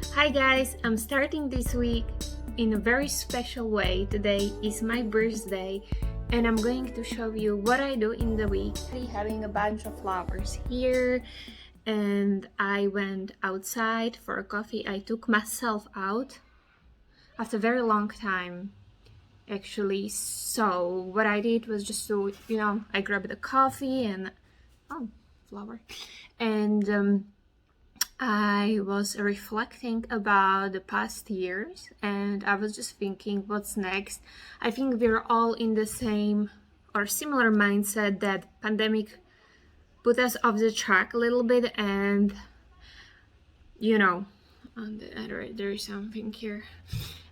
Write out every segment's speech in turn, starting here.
Hi guys, I'm starting this week in a very special way. Today is my birthday and I'm going to show you what I do in the week. Having a bunch of flowers here and I went outside for a coffee. I took myself out after a very long time actually. So what I did was just to, I grabbed a coffee and flower and I was reflecting about the past years and I was just thinking what's next. I think we're all in the same or similar mindset that pandemic put us off the track a little bit and on the other there is something here.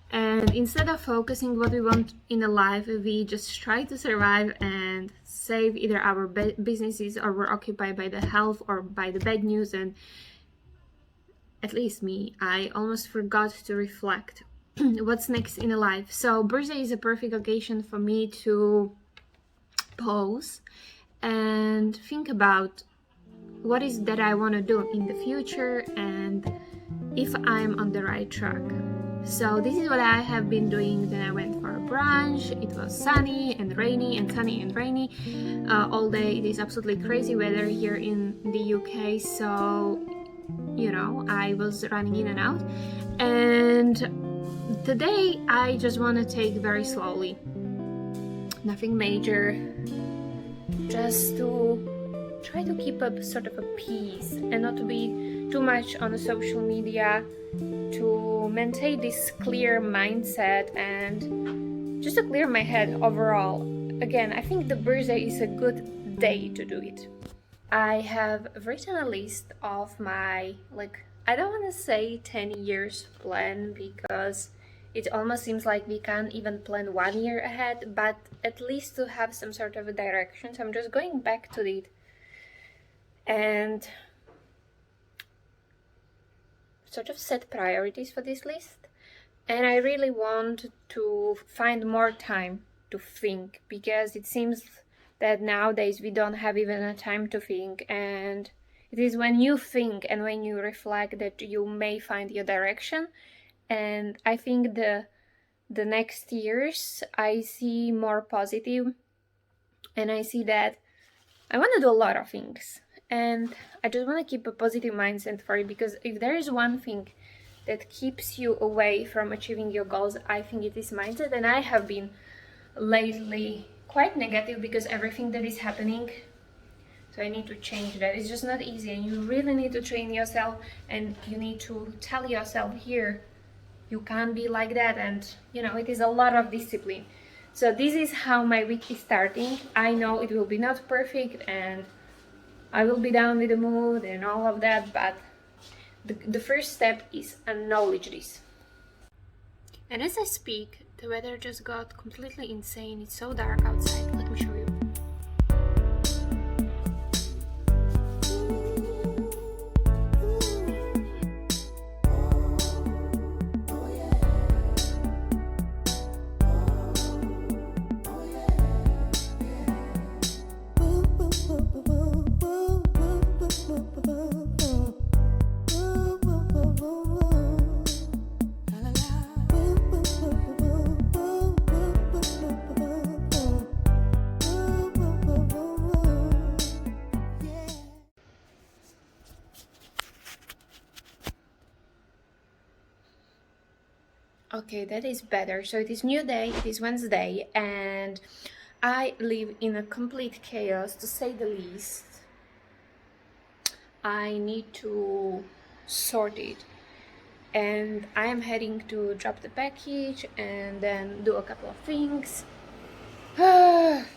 And instead of focusing what we want in a life, we just try to survive and save either our businesses or we're occupied by the health or by the bad news. And at least me, I almost forgot to reflect what's next in a life. So birthday is a perfect occasion for me to pause and think about what is that I want to do in the future and if I'm on the right track. So this is what I have been doing. Then I went for a brunch. It was sunny and rainy and sunny and rainy all day. It is absolutely crazy weather here in the UK, so I was running in and out. And today I just want to take very slowly, nothing major, just to try to keep up sort of a peace and not to be too much on the social media, to maintain this clear mindset and just to clear my head overall. Again, I think the birthday is a good day to do it. I have written a list of my, I don't want to say 10 years plan because it almost seems like we can't even plan 1 year ahead, but at least to have some sort of a direction. So I'm just going back to it and sort of set priorities for this list. And I really want to find more time to think because it seems that nowadays we don't have even a time to think, and it is when you think and when you reflect that you may find your direction. And I think the next years I see more positive, and I see that I want to do a lot of things and I just want to keep a positive mindset for it, because if there is one thing that keeps you away from achieving your goals, I think it is mindset. And I have been lately quite negative because everything that is happening, so I need to change that. It's just not easy, and you really need to train yourself, and you need to tell yourself, here, you can't be like that, and it is a lot of discipline. So this is how my week is starting. I know it will be not perfect and I will be down with the mood and all of that, but the first step is acknowledge this. And as I speak, the weather just got completely insane. It's so dark outside. Let me show you. Okay, that is better. So it is new day, it is Wednesday, and I live in a complete chaos, to say the least. I need to sort it, and I am heading to drop the package and then do a couple of things. And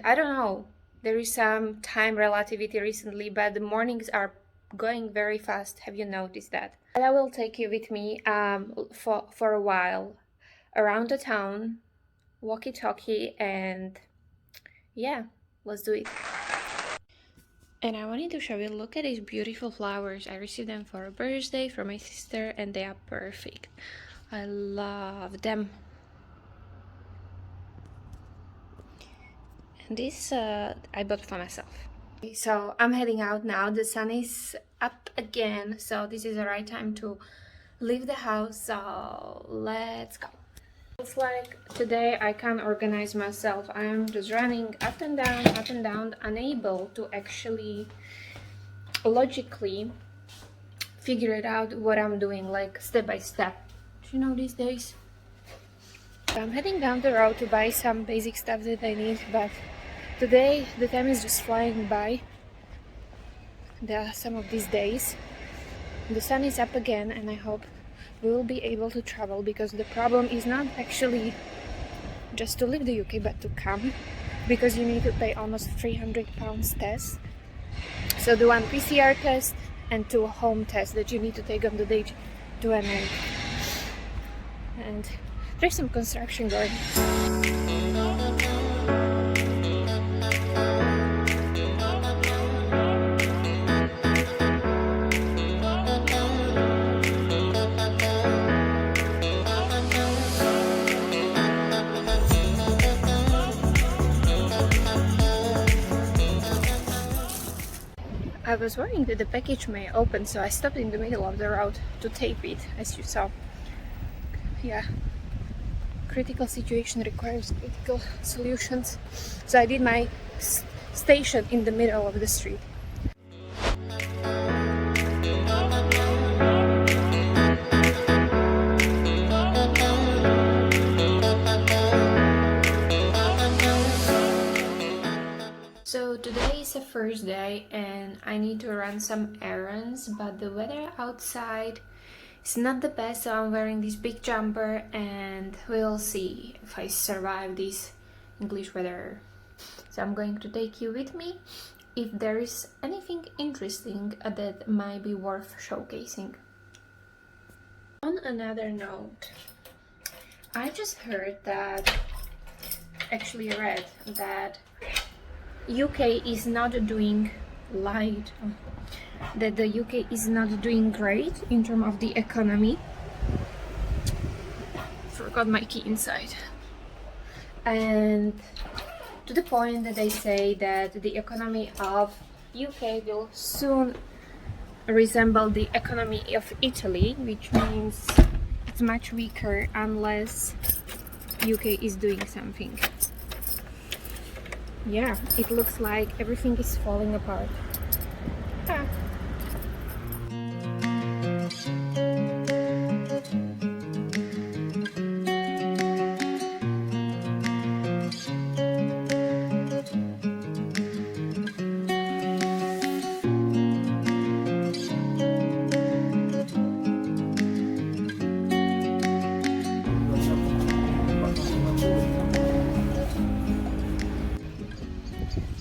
I don't know, there is some time relativity recently, but the mornings are going very fast. Have you noticed that? And I will take you with me for a while around the town, walkie-talkie, and yeah, let's do it. And I wanted to show you, look at these beautiful flowers. I received them for a birthday from my sister and they are perfect. I love them. And this I bought for myself. So I'm heading out now. The sun is up again, so this is the right time to leave the house, so let's go. It's like today I can't organize myself. I'm just running up and down, unable to actually logically figure it out what I'm doing, like step by step. You know, these days I'm heading down the road to buy some basic stuff that I need, but today the time is just flying by. There are some of these days the sun is up again, and I hope we will be able to travel, because the problem is not actually just to leave the UK but to come, because you need to pay almost £300 test. So the one PCR test and 2 home tests that you need to take on the day to an end. And there's some construction going. I was worrying that the package may open, so I stopped in the middle of the road to tape it, as you saw. Yeah, critical situation requires critical solutions. So I did my station in the middle of the street. So today is the first day and I need to run some errands, but the weather outside is not the best, so I'm wearing this big jumper and we'll see if I survive this English weather. So I'm going to take you with me if there is anything interesting that might be worth showcasing. On another note, I just heard that, actually read that UK is not doing that the UK is not doing great in terms of the economy. Forgot my key inside. And to the point that they say that the economy of UK will soon resemble the economy of Italy, which means it's much weaker unless UK is doing something. Yeah, it looks like everything is falling apart. Ah.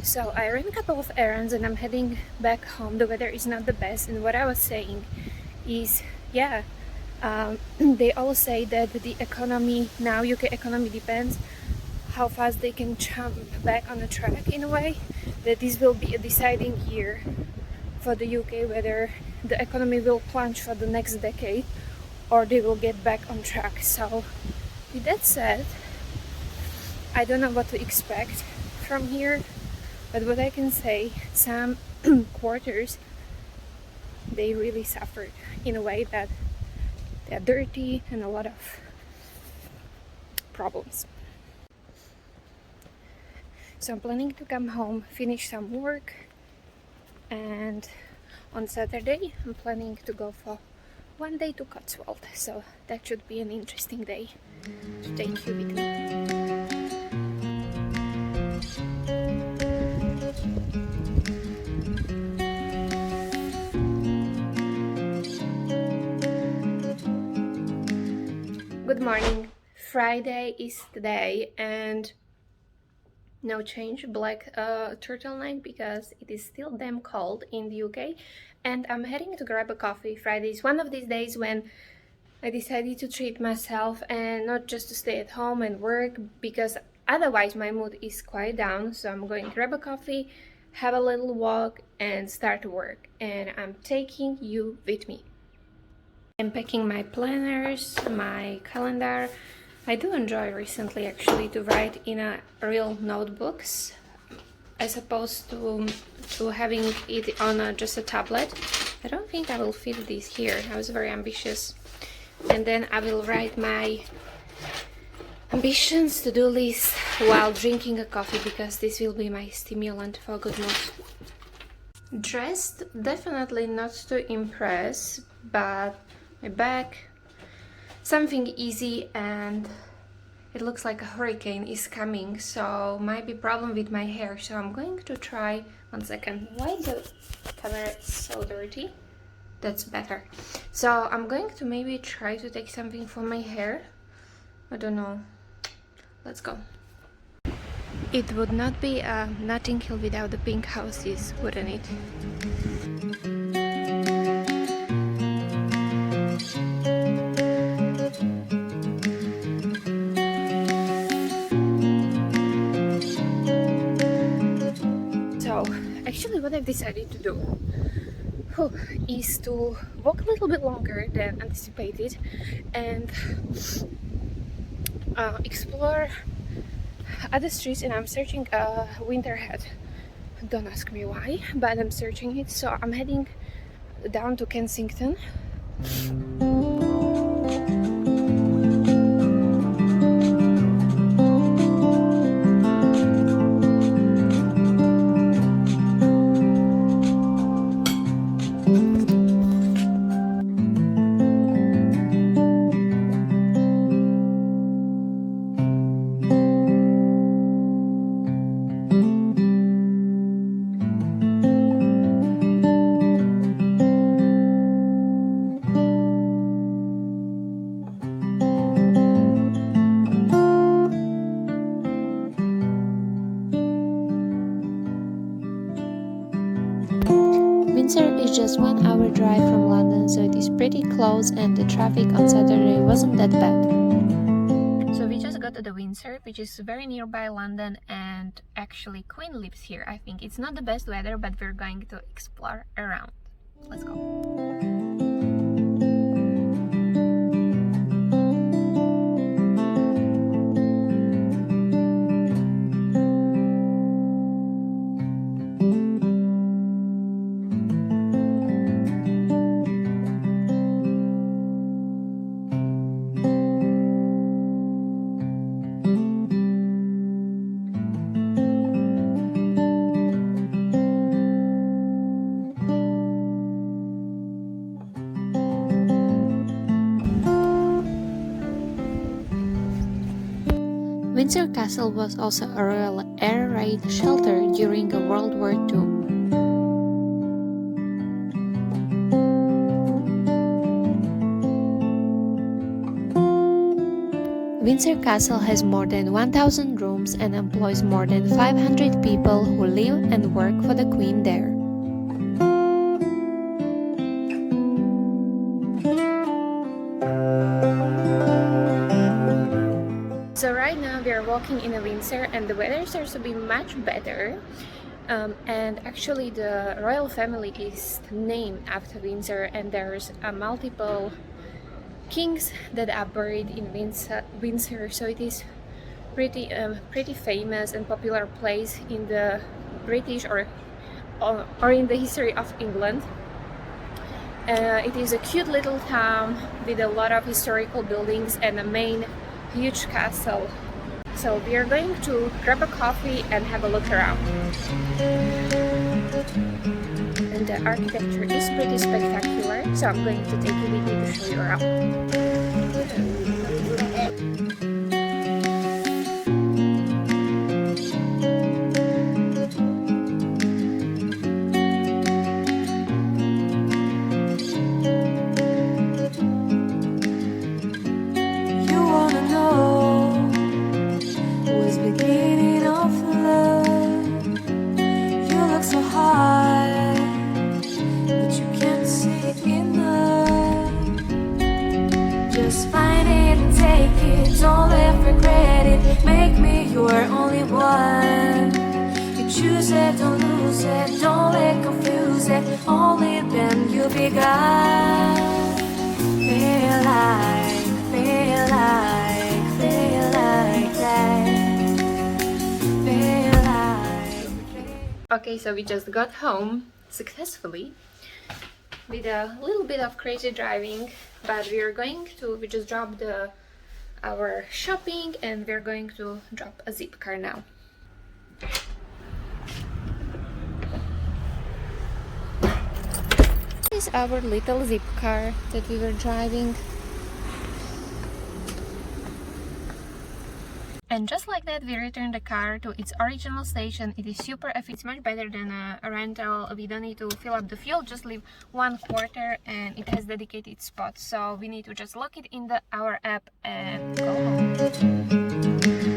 So I ran a couple of errands and I'm heading back home. The weather is not the best, and what I was saying is, yeah, they all say that the economy now, UK economy, depends how fast they can jump back on the track, in a way that this will be a deciding year for the UK, whether the economy will plunge for the next decade or they will get back on track. So with that said, I don't know what to expect from here. But what I can say, some quarters, they really suffered in a way that they're dirty and a lot of problems. So I'm planning to come home, finish some work, and on Saturday I'm planning to go for one day to Cotswold. So that should be an interesting day to take you with me. Good morning. Friday is today and no change, black turtleneck because it is still damn cold in the UK, and I'm heading to grab a coffee. Friday is one of these days when I decided to treat myself and not just to stay at home and work, because otherwise my mood is quite down. So I'm going to grab a coffee, have a little walk and start work, and I'm taking you with me. I'm packing my planners, my calendar. I do enjoy recently actually to write in a real notebooks as opposed to having it on just a tablet. I don't think I will fit this here. I was very ambitious. And then I will write my ambitions to do this while drinking a coffee, because this will be my stimulant for good mood. Dressed definitely not to impress, but my bag, something easy, and it looks like a hurricane is coming, so might be problem with my hair. So I'm going to try, 1 second, why the camera is so dirty? That's better. So I'm going to maybe try to take something for my hair. I don't know. Let's go. It would not be a Notting Hill without the pink houses, wouldn't it? So, actually what I've decided to do is to walk a little bit longer than anticipated and explore other streets, and I'm searching a winter hat. Don't ask me why, but I'm searching it. So I'm heading down to Kensington. Windsor is just 1 hour drive from London, so it is pretty close, and the traffic on Saturday wasn't that bad. So we just got to the Windsor, which is very nearby London, and actually Queen lives here. I think it's not the best weather, but we're going to explore around. Let's go. Windsor Castle was also a royal air raid shelter during World War II. Windsor Castle has more than 1,000 rooms and employs more than 500 people who live and work for the Queen there. So right now we are walking in Windsor, and the weather starts to be much better. And actually the royal family is named after Windsor, and there's multiple kings that are buried in Windsor, so it is pretty famous and popular place in the British or in the history of England. It is a cute little town with a lot of historical buildings and a main huge castle. So we are going to grab a coffee and have a look around. And the architecture is pretty spectacular, so I'm going to take you with me to show you around. Don't let regret it, make me your only one. You choose it, don't lose it, don't let confuse it, only then you'll be gone. Feel like that. Feel like. Okay, so we just got home successfully. with a little bit of crazy driving, but we just dropped our shopping and we're going to drop a Zipcar now. This is our little Zipcar that we were driving. And just like that, we returned the car to its original station. It is super efficient. It's much better than a rental. We don't need to fill up the fuel, just leave 1/4 and it has dedicated spots. So we need to just lock it in our app and go home.